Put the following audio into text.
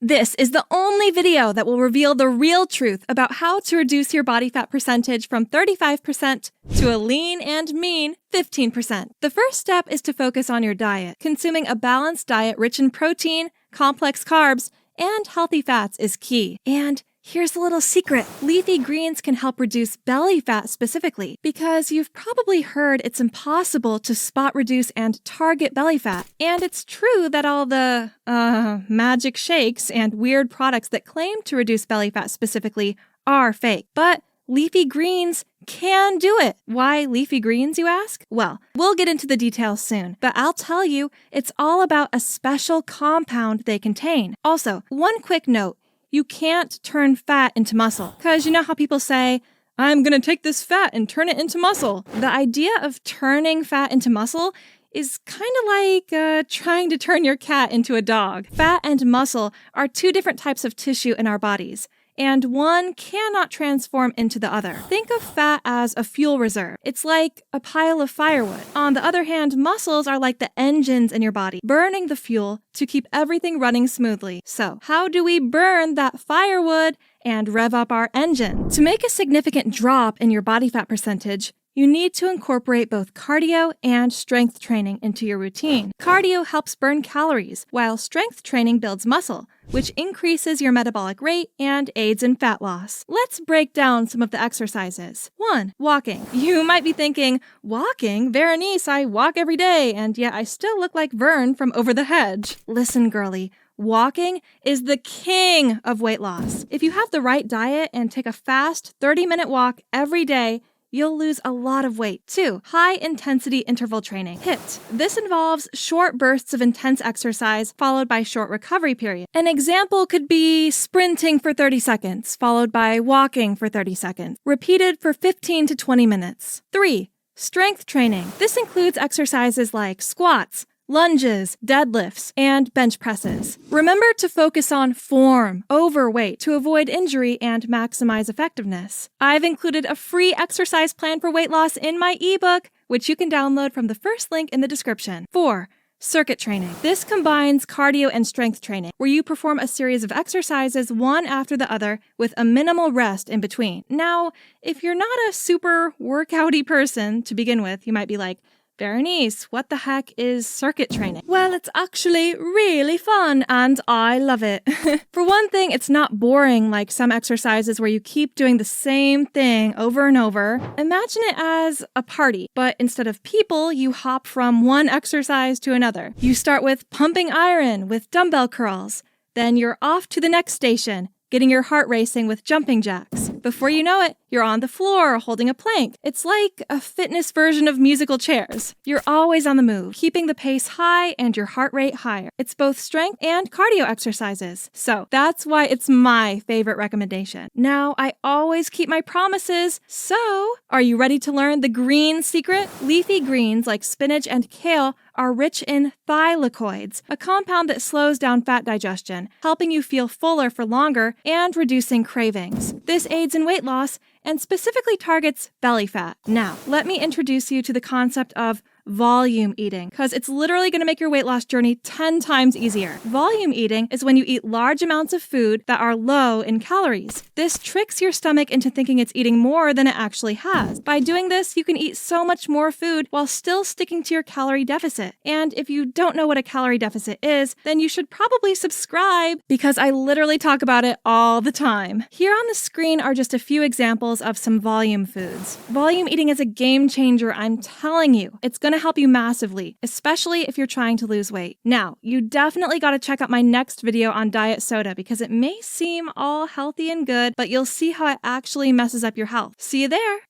This is the only video that will reveal the real truth about how to reduce your body fat percentage from 35% to a lean and mean 15%. The first step is to focus on your diet. Consuming a balanced diet rich in protein, complex carbs, and healthy fats is key. And here's a little secret. Leafy greens can help reduce belly fat specifically, because you've probably heard it's impossible to spot reduce and target belly fat. And it's true that all the, magic shakes and weird products that claim to reduce belly fat specifically are fake. But leafy greens can do it. Why leafy greens, you ask? Well, we'll get into the details soon, but I'll tell you, it's all about a special compound they contain. Also, one quick note. You can't turn fat into muscle. Because you know how people say, I'm gonna take this fat and turn it into muscle. The idea of turning fat into muscle is kind of like trying to turn your cat into a dog. Fat and muscle are two different types of tissue in our bodies, and one cannot transform into the other. Think of fat as a fuel reserve. It's like a pile of firewood. On the other hand, muscles are like the engines in your body, burning the fuel to keep everything running smoothly. So, how do we burn that firewood and rev up our engine? To make a significant drop in your body fat percentage, you need to incorporate both cardio and strength training into your routine. Cardio helps burn calories, while strength training builds muscle, which increases your metabolic rate and aids in fat loss. Let's break down some of the exercises. 1. Walking. You might be thinking, walking? Veronice, I walk every day, and yet I still look like Vern from Over the Hedge. Listen, girlie. Walking is the king of weight loss. If you have the right diet and take a fast 30-minute walk every day, you'll lose a lot of weight. 2. High-intensity interval training. HIIT. This involves short bursts of intense exercise followed by short recovery periods. An example could be sprinting for 30 seconds, followed by walking for 30 seconds, repeated for 15 to 20 minutes. 3. Strength training. This includes exercises like squats, lunges, deadlifts, and bench presses. Remember to focus on form over weight to avoid injury and maximize effectiveness. I've included a free exercise plan for weight loss in my ebook, which you can download from the first link in the description. 4. Circuit training. This combines cardio and strength training, where you perform a series of exercises one after the other with a minimal rest in between. Now, if you're not a super workouty person to begin with, you might be like, Veronice, what the heck is circuit training? Well, it's actually really fun, and I love it. For one thing, it's not boring like some exercises where you keep doing the same thing over and over. Imagine it as a party, but instead of people, you hop from one exercise to another. You start with pumping iron with dumbbell curls. Then you're off to the next station, getting your heart racing with jumping jacks. Before you know it, you're on the floor holding a plank. It's like a fitness version of musical chairs. You're always on the move, keeping the pace high and your heart rate higher. It's both strength and cardio exercises. So that's why it's my favorite recommendation. Now, I always keep my promises. So, are you ready to learn the green secret? Leafy greens like spinach and kale are rich in thylakoids, a compound that slows down fat digestion, helping you feel fuller for longer and reducing cravings. This aids in weight loss and specifically targets belly fat. Now, let me introduce you to the concept of volume eating, because it's literally going to make your weight loss journey 10 times easier. Volume eating is when you eat large amounts of food that are low in calories. This tricks your stomach into thinking it's eating more than it actually has. By doing this, you can eat so much more food while still sticking to your calorie deficit. And if you don't know what a calorie deficit is, then you should probably subscribe, because I literally talk about it all the time. Here on the screen are just a few examples of some volume foods. Volume eating is a game changer, I'm telling you. It's going to help you massively, especially if you're trying to lose weight. Now, you definitely got to check out my next video on diet soda, because it may seem all healthy and good, but you'll see how it actually messes up your health. See you there!